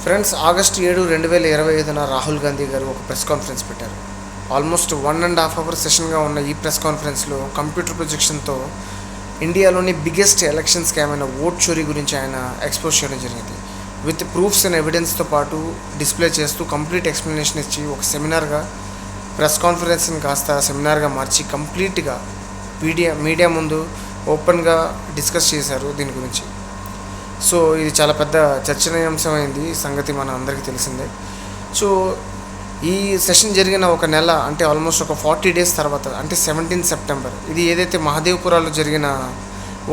Friends, August 7, 2025న Rahul Gandhi గారు ఒక press conference పెట్టారు. ఆల్మోస్ట్ 1.5 అవర్ సెషన్గా ఉన్న ఈ ప్రెస్ కాన్ఫరెన్స్లో కంప్యూటర్ ప్రొజెక్షన్తో ఇండియాలోని బిగ్గెస్ట్ ఎలక్షన్ స్కామ్ అయిన ఓట్ చోరీ గురించి ఆయన ఎక్స్పోజ్ చేయడం జరిగింది. విత్ ప్రూఫ్స్ అండ్ ఎవిడెన్స్తో పాటు డిస్ప్లే చేస్తూ కంప్లీట్ ఎక్స్ప్లెనేషన్ ఇచ్చి ఒక సెమినార్గా ప్రెస్ కాన్ఫరెన్స్ని కాస్త సెమినార్గా మార్చి కంప్లీట్గా మీడియా ముందు ఓపెన్గా డిస్కస్ చేశారు దీని గురించి. సో ఇది చాలా పెద్ద చర్చనీయాంశమైంది సంగతి మన అందరికీ తెలిసిందే. సో ఈ సెషన్ జరిగిన ఒక నెల, అంటే ఆల్మోస్ట్ ఒక 40 days తర్వాత, అంటే 17 సెప్టెంబర్, ఇది ఏదైతే మహదేవ్పురాలో జరిగిన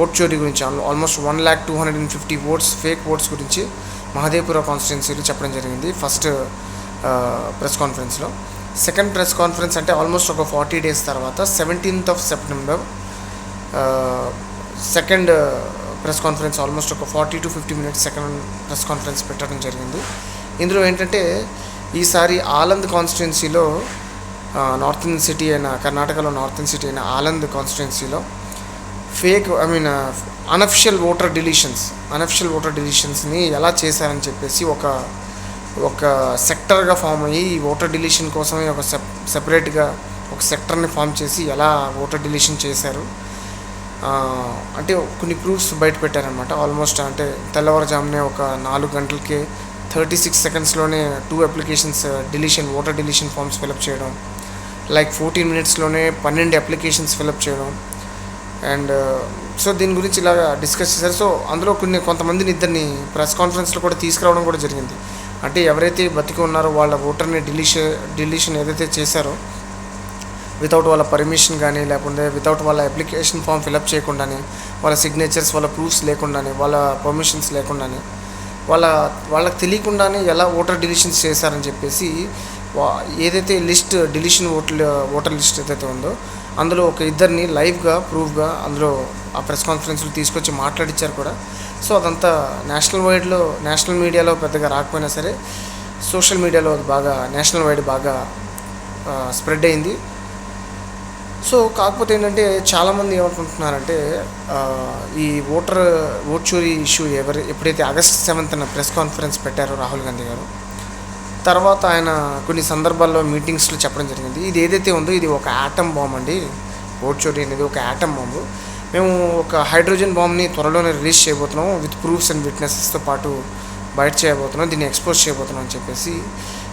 ఓట్ చోరీ గురించి ఆల్మోస్ట్ 1,250 ఓట్స్, ఫేక్ ఓట్స్ గురించి మహదేవ్పుర కాన్స్టిట్యున్సీలో చెప్పడం జరిగింది ఫస్ట్ ప్రెస్ కాన్ఫరెన్స్లో. సెకండ్ ప్రెస్ కాన్ఫరెన్స్ అంటే ఆల్మోస్ట్ ఒక 40 days తర్వాత 17th September second press conference, almost ఒక 40 to 50 minutes second press conference పెట్టడం జరిగింది. ఇందులో ఏంటంటే ఈసారి ఆలంద్ కాన్స్టిట్యున్సీలో నార్త్ ఇండియన్ సిటీ అయిన కర్ణాటకలో నార్త్ ఇండియన్ సిటీ అయిన ఆలంద్ కాన్స్టిట్యున్సీలో అనఫిషియల్ ఓటర్ డిలీషన్స్ని ఎలా చేశారని చెప్పేసి ఒక సెక్టర్గా ఫామ్ అయ్యి ఓటర్ డిలీషన్ కోసమే ఒక సెపరేట్గా ఒక సెక్టర్ని ఫామ్ చేసి ఎలా ఓటర్ డిలీషన్ చేశారు అంటే కొన్ని ప్రూఫ్స్ బయట పెట్టారనమాట. ఆల్మోస్ట్ అంటే తెల్లవారుజామునే ఒక 4 గంటలకే 36 secondsలోనే 2 applications voter deletion forms fill up చేయడం, లైక్ 14 minutesలోనే 12 applications ఫిలప్ చేయడం. అండ్ సో దీని గురించి ఇలాగా డిస్కస్ చేశారు. సో అందులో కొంతమందిని ఇద్దరిని ప్రెస్ కాన్ఫరెన్స్లో కూడా తీసుకురావడం కూడా జరిగింది. అంటే ఎవరైతే బతికి ఉన్నారో వాళ్ళ ఓటర్ని డిలీషన్ ఏదైతే చేశారో వితౌట్ వాళ్ళ పర్మిషన్ కానీ, లేకుంటే వితౌట్ వాళ్ళ అప్లికేషన్ ఫామ్ ఫిలప్ చేయకుండానే, వాళ్ళ సిగ్నేచర్స్, వాళ్ళ ప్రూఫ్స్ లేకుండానే, వాళ్ళ పర్మిషన్స్ లేకుండానే, వాళ్ళకి తెలియకుండానే ఎలా ఓటర్ డిలీషన్స్ చేశారని చెప్పేసి ఏదైతే ఓటర్ లిస్ట్ ఏదైతే ఉందో అందులో ఒక ఇద్దరిని లైవ్గా ప్రూఫ్గా అందులో ఆ ప్రెస్ కాన్ఫరెన్స్లో తీసుకొచ్చి మాట్లాడించారు కూడా. సో అదంతా నేషనల్ మీడియాలో పెద్దగా రాకపోయినా సరే సోషల్ మీడియాలో నేషనల్ వైడ్ బాగా స్ప్రెడ్ అయింది. సో కాకపోతే ఏంటంటే చాలామంది ఏమనుకుంటున్నారంటే ఈ ఓట్ చోరీ ఇష్యూ ఎప్పుడైతే ఆగస్ట్ 7th ప్రెస్ కాన్ఫరెన్స్ పెట్టారో రాహుల్ గాంధీ గారు, తర్వాత ఆయన కొన్ని సందర్భాల్లో మీటింగ్స్లో చెప్పడం జరిగింది, ఇది ఏదైతే ఉందో ఇది ఒక యాటమ్ బాంబ్ అండి, ఓట్ చోరీ అనేది ఒక యాటమ్ బాంబు, మేము ఒక హైడ్రోజన్ బాంబ్ని త్వరలోనే రిలీజ్ చేయబోతున్నాం, విత్ ప్రూఫ్స్ అండ్ విట్నెసెస్తో పాటు బయట చేయబోతున్నాం, దీన్ని ఎక్స్పోజ్ చేయబోతున్నాం అని చెప్పేసి.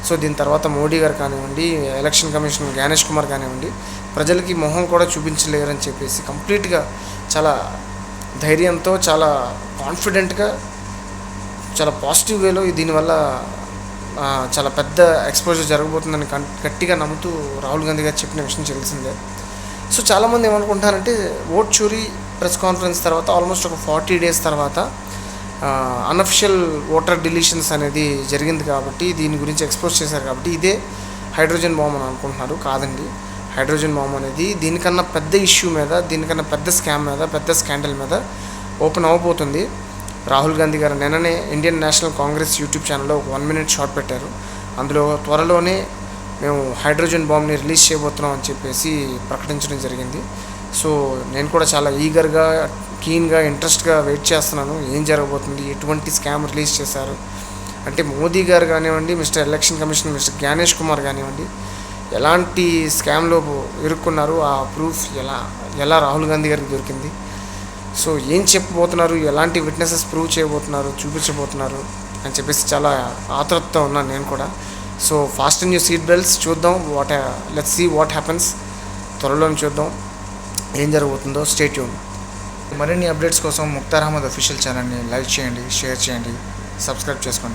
సో దీని తర్వాత మోడీ గారు కానివ్వండి, ఎలక్షన్ కమిషన్ జ్ఞానేష్ కుమార్ కానివ్వండి, ప్రజలకి మొహం కూడా చూపించలేరని చెప్పేసి కంప్లీట్గా చాలా ధైర్యంతో, చాలా కాన్ఫిడెంట్గా, చాలా పాజిటివ్ వేలో దీనివల్ల చాలా పెద్ద ఎక్స్పోజర్ జరగబోతుందని గట్టిగా నమ్ముతూ రాహుల్ గాంధీ గారు చెప్పిన విషయం తెలిసిందే. సో చాలామంది ఏమనుకుంటారంటే ఓట్ చోరీ ప్రెస్ కాన్ఫరెన్స్ తర్వాత ఆల్మోస్ట్ ఒక 40 days తర్వాత అనఫిషియల్ ఓటర్ డిలీషన్స్ అనేది జరిగింది కాబట్టి, దీని గురించి ఎక్స్పోజ్ చేశారు కాబట్టి ఇదే హైడ్రోజన్ బాంబ్ అని అనుకుంటున్నారు. కాదండి, హైడ్రోజన్ బాంబ్ అనేది దీనికన్నా పెద్ద ఇష్యూ మీద, దీనికన్నా పెద్ద స్కామ్ మీద, పెద్ద స్కాండల్ మీద ఓపెన్ అవ్వబోతుంది. రాహుల్ గాంధీ గారు నిన్ననే ఇండియన్ నేషనల్ కాంగ్రెస్ యూట్యూబ్ ఛానల్లో ఒక 1 minute షార్ట్ పెట్టారు. అందులో త్వరలోనే మేము హైడ్రోజన్ బాంబ్ని రిలీజ్ చేయబోతున్నాం అని చెప్పేసి ప్రకటించడం జరిగింది. సో నేను కూడా చాలా ఈగర్గా, కీన్గా, ఇంట్రెస్ట్గా వెయిట్ చేస్తున్నాను ఏం జరగబోతుంది, ఎటువంటి స్కామ్ రిలీజ్ చేశారు అంటే మోదీ గారు కానివ్వండి, election commission mister Gyanesh Kumar కానివ్వండి, ఎలాంటి స్కామ్లో ఇరుక్కున్నారు, ఆ ప్రూఫ్ ఎలా రాహుల్ గాంధీ గారికి దొరికింది, సో ఏం చెప్పబోతున్నారు, ఎలాంటి విట్నెసెస్ ప్రూవ్ చేయబోతున్నారు, చూపించబోతున్నారు అని చెప్పేసి చాలా ఆతృతతో ఉన్నాను నేను కూడా. So fast and new seat belts, చూద్దాం లెట్స్ సీ వాట్ హ్యాపెన్స్. త్వరలోనే చూద్దాం ఏం జరగబోతుందో. Stay tune. మరిన్ని అప్డేట్స్ కోసం ముక్తార్ అహ్మద్ అఫీషియల్ ఛానల్ని లైక్ చేయండి, షేర్ చేయండి, సబ్స్క్రైబ్ చేసుకోండి.